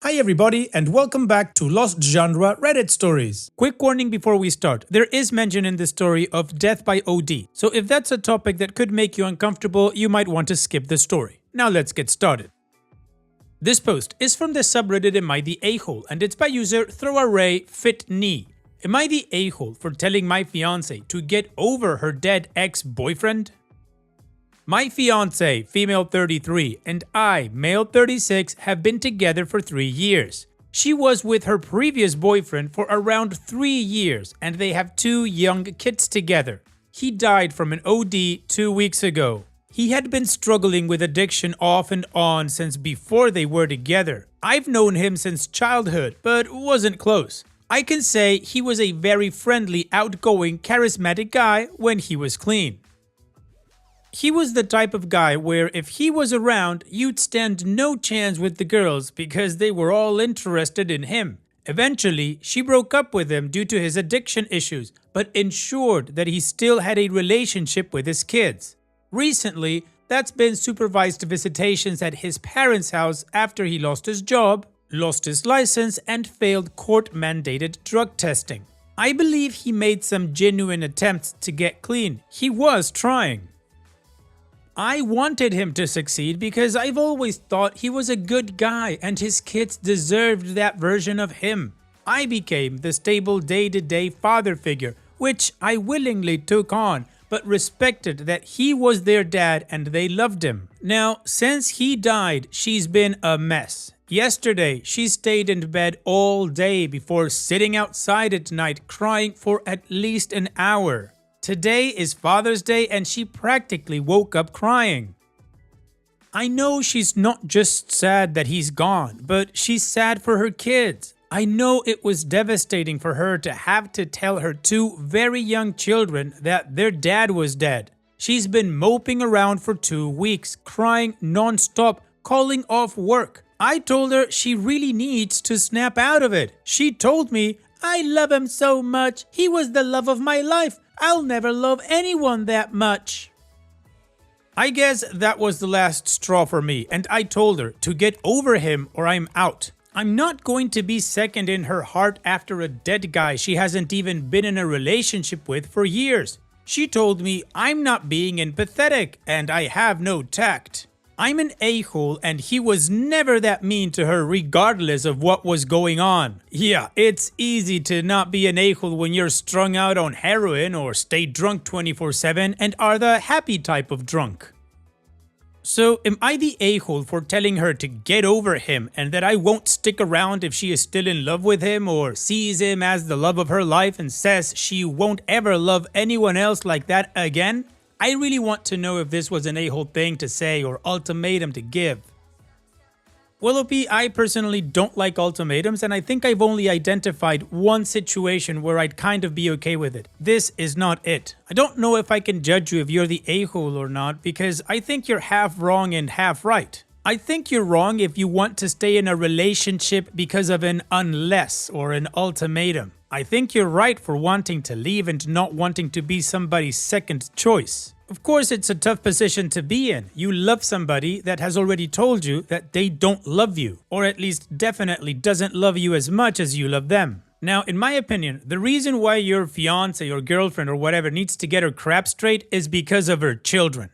Hi everybody and welcome back to Lost Genre Reddit Stories. Quick warning before we start, there is mention in this story of death by OD, so if that's a topic that could make you uncomfortable, you might want to skip the story. Now let's get started. This post is from the subreddit Am I the A-hole and it's by user ThrowArrayFitKnee. Am I the a-hole for telling my fiancé to get over her dead ex-boyfriend? My fiancé, female 33, and I, male 36, have been together for 3 years. She was with her previous boyfriend for around 3 years and they have 2 young kids together. He died from an OD 2 weeks ago. He had been struggling with addiction off and on since before they were together. I've known him since childhood, but wasn't close. I can say he was a very friendly, outgoing, charismatic guy when he was clean. He was the type of guy where if he was around, you'd stand no chance with the girls because they were all interested in him. Eventually, she broke up with him due to his addiction issues, but ensured that he still had a relationship with his kids. Recently, that's been supervised visitations at his parents' house after he lost his job, lost his license, and failed court-mandated drug testing. I believe he made some genuine attempts to get clean. He was trying. I wanted him to succeed because I've always thought he was a good guy and his kids deserved that version of him. I became the stable day-to-day father figure, which I willingly took on, but respected that he was their dad and they loved him. Now, since he died, she's been a mess. Yesterday, she stayed in bed all day before sitting outside at night crying for at least an hour. Today is Father's Day and she practically woke up crying. I know she's not just sad that he's gone, but she's sad for her kids. I know it was devastating for her to have to tell her 2 very young children that their dad was dead. She's been moping around for 2 weeks, crying non-stop, calling off work. I told her she really needs to snap out of it. She told me, "I love him so much. He was the love of my life. I'll never love anyone that much." I guess that was the last straw for me, and I told her to get over him or I'm out. I'm not going to be second in her heart after a dead guy she hasn't even been in a relationship with for years. She told me I'm not being empathetic and I have no tact. I'm an a-hole and he was never that mean to her regardless of what was going on. Yeah, it's easy to not be an a-hole when you're strung out on heroin or stay drunk 24/7 and are the happy type of drunk. So am I the a-hole for telling her to get over him and that I won't stick around if she is still in love with him or sees him as the love of her life and says she won't ever love anyone else like that again? I really want to know if this was an a-hole thing to say or ultimatum to give. Well, OP, I personally don't like ultimatums and I think I've only identified one situation where I'd kind of be okay with it. This is not it. I don't know if I can judge you if you're the a-hole or not because I think you're half wrong and half right. I think you're wrong if you want to stay in a relationship because of an unless or an ultimatum. I think you're right for wanting to leave and not wanting to be somebody's second choice. Of course, it's a tough position to be in. You love somebody that has already told you that they don't love you, or at least definitely doesn't love you as much as you love them. Now, in my opinion, the reason why your fiancé or girlfriend or whatever needs to get her crap straight is because of her children.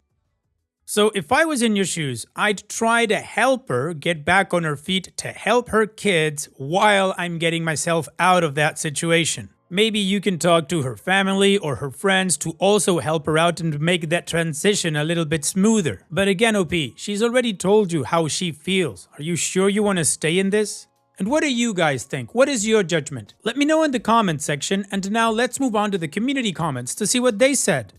So if I was in your shoes, I'd try to help her get back on her feet to help her kids while I'm getting myself out of that situation. Maybe you can talk to her family or her friends to also help her out and make that transition a little bit smoother. But again, OP, she's already told you how she feels. Are you sure you want to stay in this? And what do you guys think? What is your judgment? Let me know in the comments section, and now let's move on to the community comments to see what they said.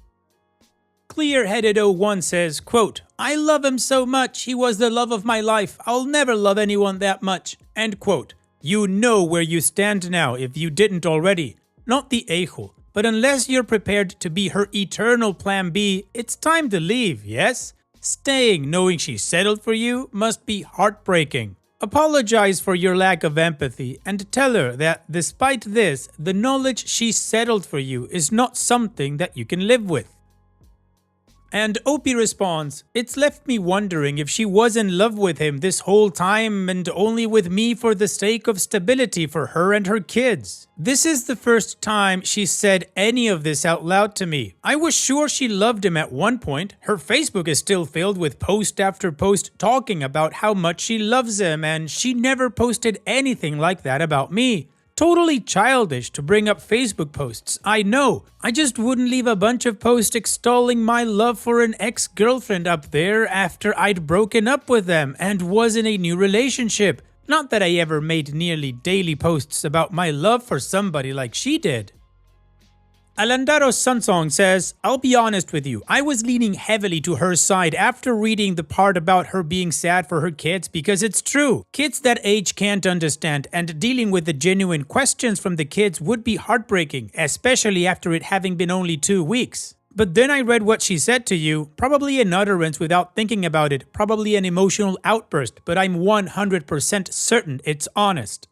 Clear-headed 01 says, quote, "I love him so much, he was the love of my life, I'll never love anyone that much," end quote. You know where you stand now if you didn't already. Not the a-hole, but unless you're prepared to be her eternal plan B, it's time to leave, yes? Staying knowing she settled for you must be heartbreaking. Apologize for your lack of empathy and tell her that despite this, the knowledge she settled for you is not something that you can live with. And Opie responds, "It's left me wondering if she was in love with him this whole time and only with me for the sake of stability for her and her kids." This is the first time she said any of this out loud to me. I was sure she loved him at one point. Her Facebook is still filled with post after post talking about how much she loves him, and she never posted anything like that about me. Totally childish to bring up Facebook posts, I know. I just wouldn't leave a bunch of posts extolling my love for an ex-girlfriend up there after I'd broken up with them and was in a new relationship. Not that I ever made nearly daily posts about my love for somebody like she did. Alandaro Sunsong says, "I'll be honest with you, I was leaning heavily to her side after reading the part about her being sad for her kids because it's true. Kids that age can't understand, and dealing with the genuine questions from the kids would be heartbreaking, especially after it having been only 2 weeks. But then I read what she said to you, probably an utterance without thinking about it, probably an emotional outburst, but I'm 100% certain it's honest."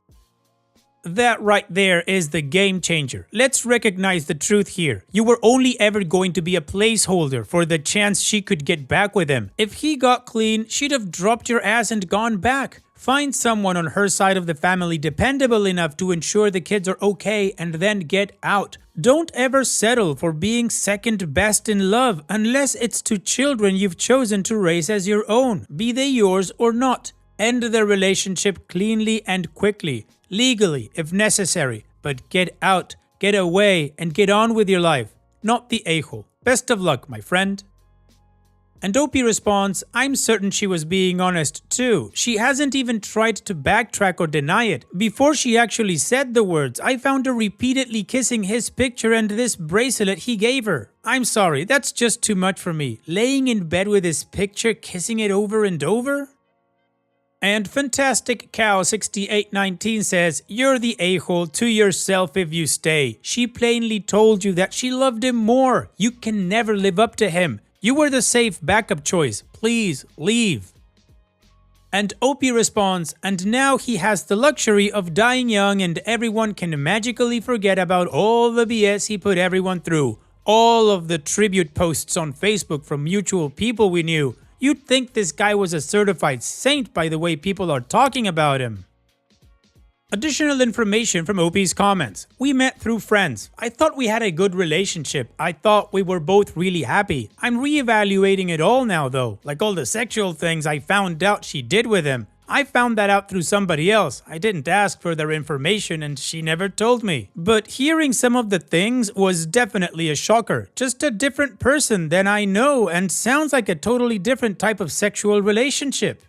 That right there is the game changer. Let's recognize the truth here. You were only ever going to be a placeholder for the chance she could get back with him. If he got clean, she'd have dropped your ass and gone back. Find someone on her side of the family dependable enough to ensure the kids are okay and then get out. Don't ever settle for being second best in love unless it's to children you've chosen to raise as your own, be they yours or not. End the relationship cleanly and quickly. Legally, if necessary, but get out, get away, and get on with your life. Not the a-hole. Best of luck, my friend. And Opie responds, "I'm certain she was being honest too. She hasn't even tried to backtrack or deny it. Before she actually said the words, I found her repeatedly kissing his picture and this bracelet he gave her. I'm sorry, that's just too much for me. Laying in bed with his picture, kissing it over and over?" And Fantastic Cow 6819 says, "You're the a-hole to yourself if you stay. She plainly told you that she loved him more. You can never live up to him. You were the safe backup choice. Please leave." And Opie responds, "And now he has the luxury of dying young and everyone can magically forget about all the BS he put everyone through. All of the tribute posts on Facebook from mutual people we knew. You'd think this guy was a certified saint by the way people are talking about him." Additional information from Opie's comments. "We met through friends. I thought we had a good relationship. I thought we were both really happy. I'm reevaluating it all now though, like all the sexual things I found out she did with him. I found that out through somebody else. I didn't ask for their information and she never told me. But hearing some of the things was definitely a shocker. Just a different person than I know and sounds like a totally different type of sexual relationship.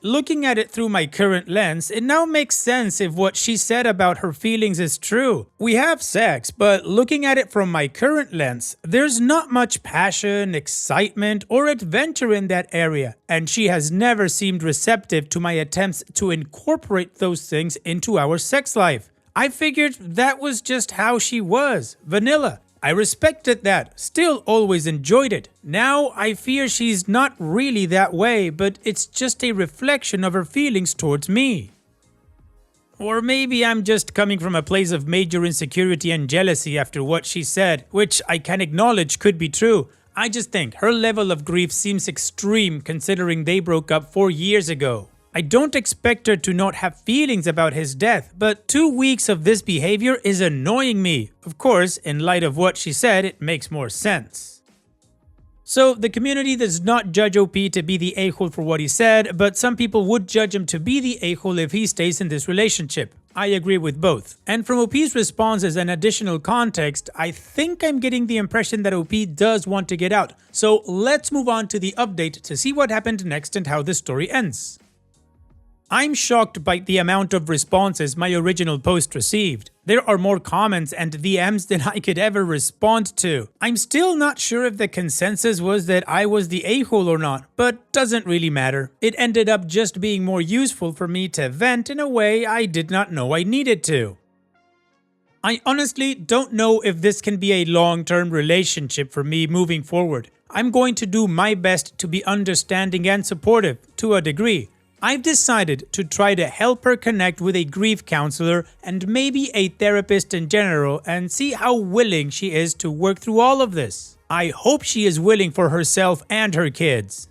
Looking at it through my current lens, it now makes sense if what she said about her feelings is true. We have sex, but looking at it from my current lens, there's not much passion, excitement, or adventure in that area, and she has never seemed receptive to my attempts to incorporate those things into our sex life. I figured that was just how she was, vanilla. I respected that, still always enjoyed it. Now I fear she's not really that way, but it's just a reflection of her feelings towards me. Or maybe I'm just coming from a place of major insecurity and jealousy after what she said, which I can acknowledge could be true. I just think her level of grief seems extreme considering they broke up 4 years ago. I don't expect her to not have feelings about his death, but 2 weeks of this behavior is annoying me. Of course, in light of what she said, it makes more sense. So, the community does not judge OP to be the a-hole for what he said, but some people would judge him to be the a-hole if he stays in this relationship. I agree with both. And from OP's response as an additional context, I think I'm getting the impression that OP does want to get out. So, let's move on to the update to see what happened next and how the story ends. I'm shocked by the amount of responses my original post received. There are more comments and DMs than I could ever respond to. I'm still not sure if the consensus was that I was the a-hole or not, but doesn't really matter. It ended up just being more useful for me to vent in a way I did not know I needed to. I honestly don't know if this can be a long-term relationship for me moving forward. I'm going to do my best to be understanding and supportive to a degree. I've decided to try to help her connect with a grief counselor and maybe a therapist in general and see how willing she is to work through all of this. I hope she is willing for herself and her kids.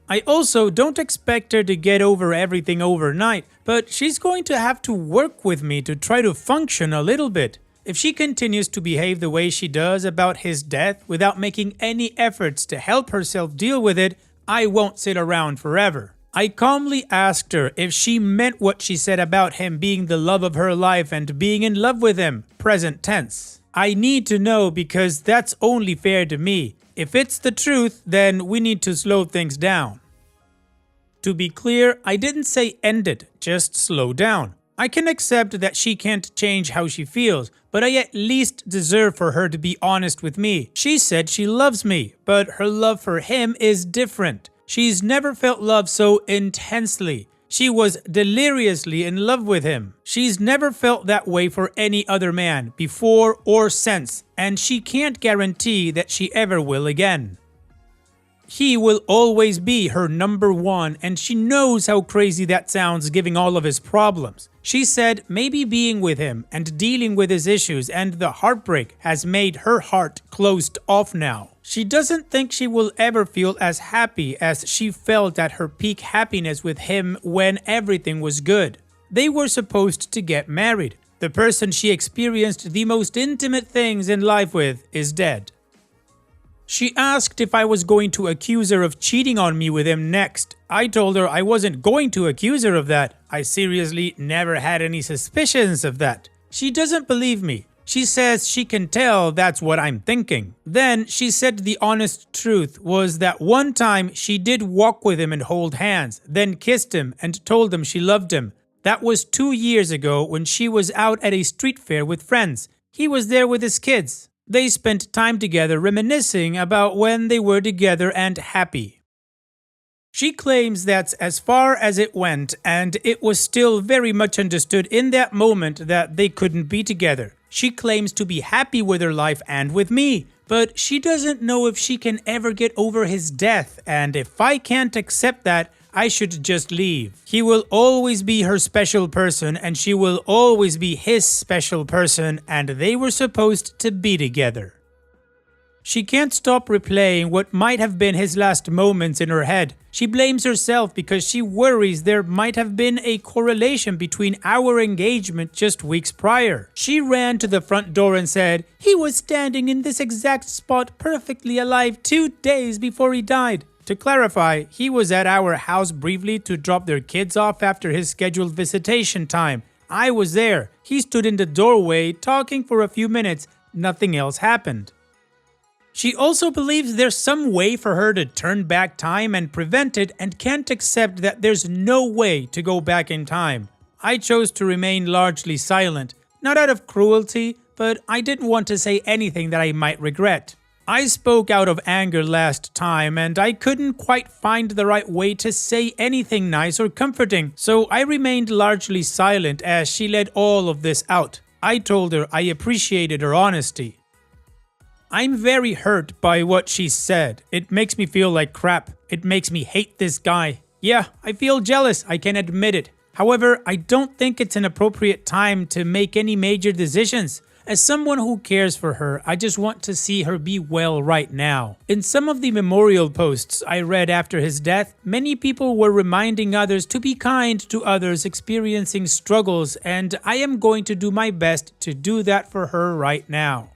I also don't expect her to get over everything overnight, but she's going to have to work with me to try to function a little bit. If she continues to behave the way she does about his death without making any efforts to help herself deal with it, I won't sit around forever. I calmly asked her if she meant what she said about him being the love of her life and being in love with him, present tense. I need to know because that's only fair to me. If it's the truth, then we need to slow things down. To be clear, I didn't say end it, just slow down. I can accept that she can't change how she feels, but I at least deserve for her to be honest with me. She said she loves me, but her love for him is different. She's never felt love so intensely. She was deliriously in love with him. She's never felt that way for any other man, before or since, and she can't guarantee that she ever will again. He will always be her number one, and she knows how crazy that sounds given all of his problems. She said maybe being with him and dealing with his issues and the heartbreak has made her heart closed off now. She doesn't think she will ever feel as happy as she felt at her peak happiness with him when everything was good. They were supposed to get married. The person she experienced the most intimate things in life with is dead. She asked if I was going to accuse her of cheating on me with him next. I told her I wasn't going to accuse her of that. I seriously never had any suspicions of that. She doesn't believe me. She says she can tell that's what I'm thinking. Then she said the honest truth was that one time she did walk with him and hold hands, then kissed him and told him she loved him. That was 2 years ago when she was out at a street fair with friends. He was there with his kids. They spent time together reminiscing about when they were together and happy. She claims that's as far as it went, and it was still very much understood in that moment that they couldn't be together. She claims to be happy with her life and with me, but she doesn't know if she can ever get over his death, and if I can't accept that, I should just leave. He will always be her special person, and she will always be his special person, and they were supposed to be together. She can't stop replaying what might have been his last moments in her head. She blames herself because she worries there might have been a correlation between our engagement just weeks prior. She ran to the front door and said, "He was standing in this exact spot perfectly alive 2 days before he died." To clarify, he was at our house briefly to drop their kids off after his scheduled visitation time. I was there. He stood in the doorway talking for a few minutes. Nothing else happened. She also believes there's some way for her to turn back time and prevent it, and can't accept that there's no way to go back in time. I chose to remain largely silent, not out of cruelty, but I didn't want to say anything that I might regret. I spoke out of anger last time, and I couldn't quite find the right way to say anything nice or comforting, so I remained largely silent as she let all of this out. I told her I appreciated her honesty. I'm very hurt by what she said. It makes me feel like crap. It makes me hate this guy. Yeah, I feel jealous, I can admit it. However, I don't think it's an appropriate time to make any major decisions. As someone who cares for her, I just want to see her be well right now. In some of the memorial posts I read after his death, many people were reminding others to be kind to others experiencing struggles, and I am going to do my best to do that for her right now.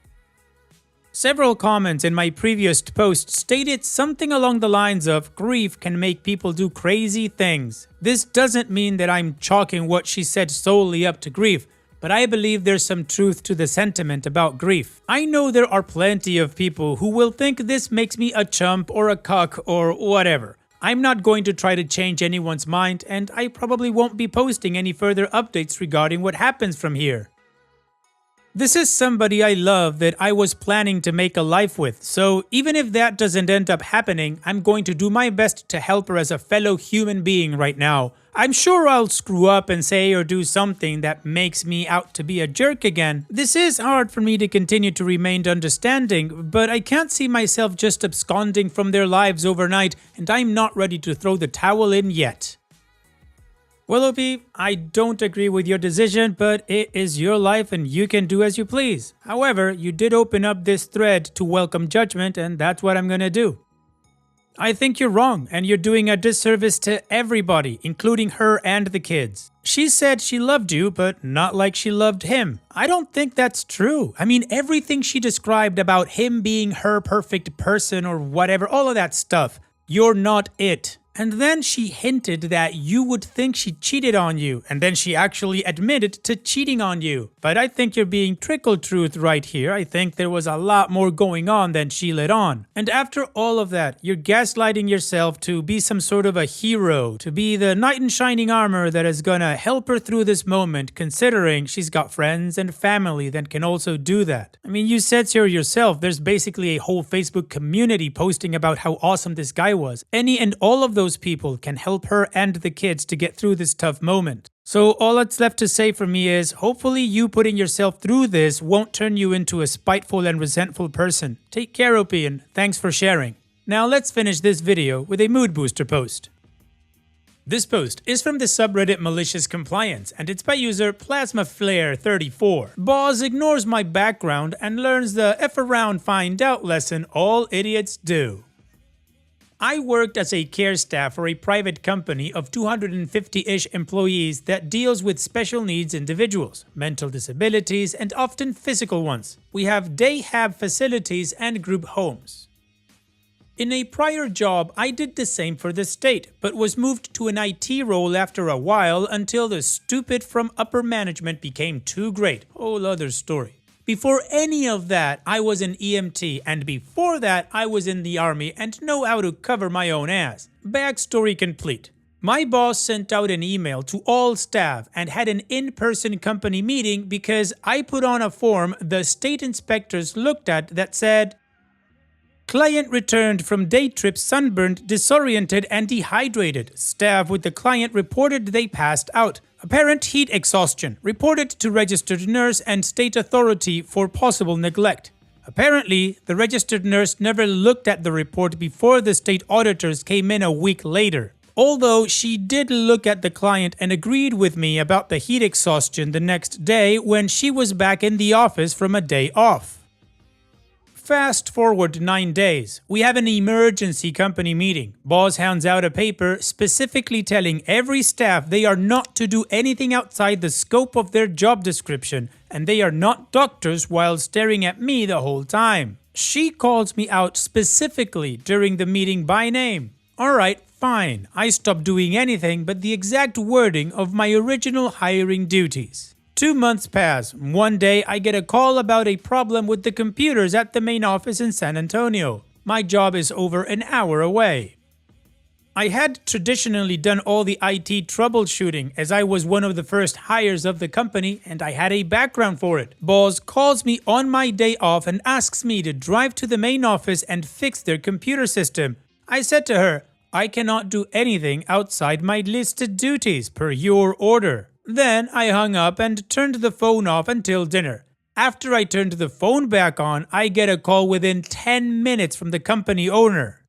Several comments in my previous post stated something along the lines of grief can make people do crazy things. This doesn't mean that I'm chalking what she said solely up to grief, but I believe there's some truth to the sentiment about grief. I know there are plenty of people who will think this makes me a chump or a cuck or whatever. I'm not going to try to change anyone's mind, and I probably won't be posting any further updates regarding what happens from here. This is somebody I love that I was planning to make a life with, so even if that doesn't end up happening, I'm going to do my best to help her as a fellow human being right now. I'm sure I'll screw up and say or do something that makes me out to be a jerk again. This is hard for me to continue to remain understanding, but I can't see myself just absconding from their lives overnight, and I'm not ready to throw the towel in yet. Well, Opie, I don't agree with your decision, but it is your life and you can do as you please. However, you did open up this thread to welcome judgment, and that's what I'm gonna do. I think you're wrong, and you're doing a disservice to everybody, including her and the kids. She said she loved you, but not like she loved him. I don't think that's true. I mean, everything she described about him being her perfect person or whatever, all of that stuff, you're not it. And then she hinted that you would think she cheated on you, and then she actually admitted to cheating on you. But I think you're being trickle-truth right here. I think there was a lot more going on than she let on. And after all of that, you're gaslighting yourself to be some sort of a hero, to be the knight in shining armor that is gonna help her through this moment, considering she's got friends and family that can also do that. I mean, you said so yourself, there's basically a whole Facebook community posting about how awesome this guy was. Any and all of those people can help her and the kids to get through this tough moment. So all that's left to say for me is, hopefully you putting yourself through this won't turn you into a spiteful and resentful person. Take care, Opie, and thanks for sharing. Now let's finish this video with a mood booster post. This post is from the subreddit Malicious Compliance, and it's by user PlasmaFlare34. Boz ignores my background and learns the F around find out lesson all idiots do. I worked as a care staff for a private company of 250-ish employees that deals with special needs individuals, mental disabilities, and often physical ones. We have day hab facilities and group homes. In a prior job, I did the same for the state, but was moved to an IT role after a while until the stupid from upper management became too great. Whole other story. Before any of that, I was an EMT, and before that, I was in the army and know how to cover my own ass. Backstory complete. My boss sent out an email to all staff and had an in-person company meeting because I put on a form the state inspectors looked at that said, "Client returned from day trip sunburned, disoriented, and dehydrated. Staff with the client reported they passed out. Apparent heat exhaustion. Reported to registered nurse and state authority for possible neglect." Apparently, the registered nurse never looked at the report before the state auditors came in a week later. Although she did look at the client and agreed with me about the heat exhaustion the next day when she was back in the office from a day off. Fast forward 9 days. We have an emergency company meeting. Boss hands out a paper specifically telling every staff they are not to do anything outside the scope of their job description, and they are not doctors, while staring at me the whole time. She calls me out specifically during the meeting by name. Alright, fine. I stopped doing anything but the exact wording of my original hiring duties. 2 months pass. One day I get a call about a problem with the computers at the main office in San Antonio. My job is over an hour away. I had traditionally done all the IT troubleshooting as I was one of the first hires of the company and I had a background for it. Boss calls me on my day off and asks me to drive to the main office and fix their computer system. I said to her, "I cannot do anything outside my listed duties per your order." Then I hung up and turned the phone off until dinner. After I turned the phone back on, I get a call within 10 minutes from the company owner.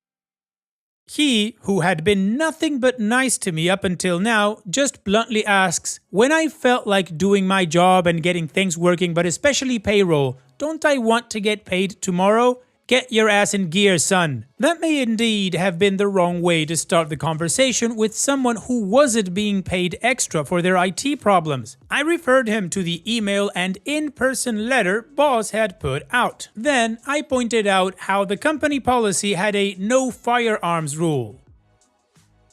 He, who had been nothing but nice to me up until now, just bluntly asks, "When I felt like doing my job and getting things working, but especially payroll, don't I want to get paid tomorrow? Get your ass in gear, son." That may indeed have been the wrong way to start the conversation with someone who wasn't being paid extra for their IT problems. I referred him to the email and in-person letter boss had put out. Then I pointed out how the company policy had a no firearms rule.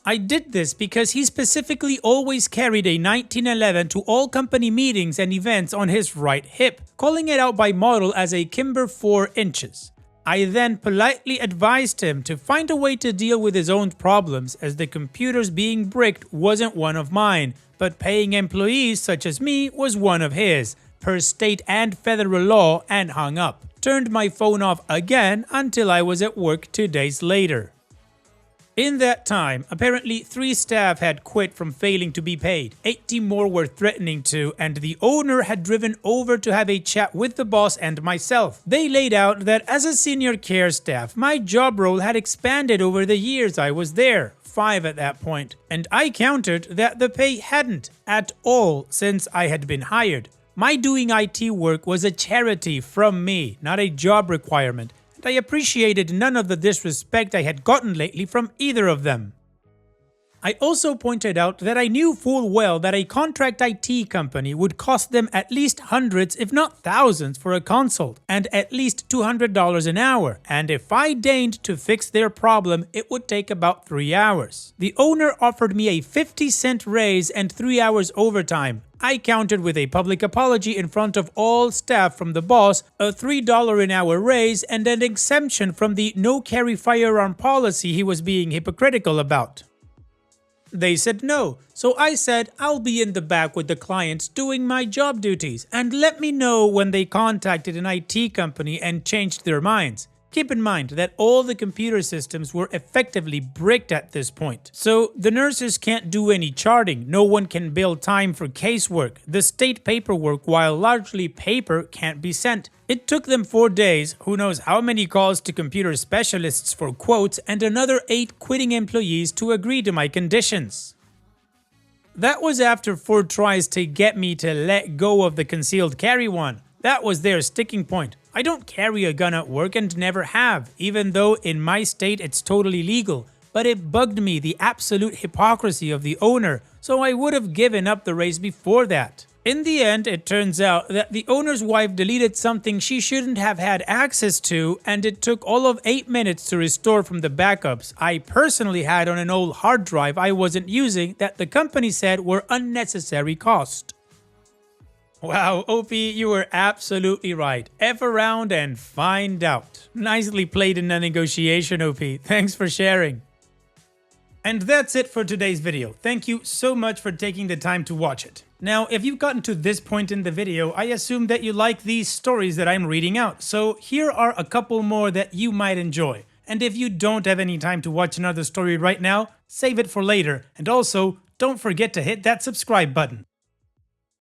I did this because he specifically always carried a 1911 to all company meetings and events on his right hip, calling it out by model as a Kimber 4 inches. I then politely advised him to find a way to deal with his own problems, as the computers being bricked wasn't one of mine, but paying employees such as me was one of his, per state and federal law, and hung up. Turned my phone off again until I was at work 2 days later. In that time, apparently 3 staff had quit from failing to be paid, 80 more were threatening to, and the owner had driven over to have a chat with the boss and myself. They laid out that as a senior care staff, my job role had expanded over the years I was there, 5 at that point, and I countered that the pay hadn't at all since I had been hired. My doing IT work was a charity from me, not a job requirement. I appreciated none of the disrespect I had gotten lately from either of them. I also pointed out that I knew full well that a contract IT company would cost them at least hundreds if not thousands for a consult and at least $200 an hour, and if I deigned to fix their problem it would take about 3 hours. The owner offered me a 50-cent raise and 3 hours overtime. I countered with a public apology in front of all staff from the boss, a $3 an hour raise, and an exemption from the no carry firearm policy he was being hypocritical about. They said no, so I said I'll be in the back with the clients doing my job duties and let me know when they contacted an IT company and changed their minds. Keep in mind that all the computer systems were effectively bricked at this point. So the nurses can't do any charting, no one can bill time for casework, the state paperwork, while largely paper, can't be sent. It took them 4 days, who knows how many calls to computer specialists for quotes, and another 8 quitting employees to agree to my conditions. That was after 4 tries to get me to let go of the concealed carry one. That was their sticking point. I don't carry a gun at work and never have, even though in my state it's totally legal. But it bugged me, the absolute hypocrisy of the owner, so I would have given up the race before that. In the end, it turns out that the owner's wife deleted something she shouldn't have had access to, and it took all of 8 minutes to restore from the backups I personally had on an old hard drive I wasn't using that the company said were unnecessary cost. Wow, OP, you were absolutely right. F around and find out. Nicely played in the negotiation, OP. Thanks for sharing. And that's it for today's video. Thank you so much for taking the time to watch it. Now, if you've gotten to this point in the video, I assume that you like these stories that I'm reading out. So here are a couple more that you might enjoy. And if you don't have any time to watch another story right now, save it for later. And also, don't forget to hit that subscribe button.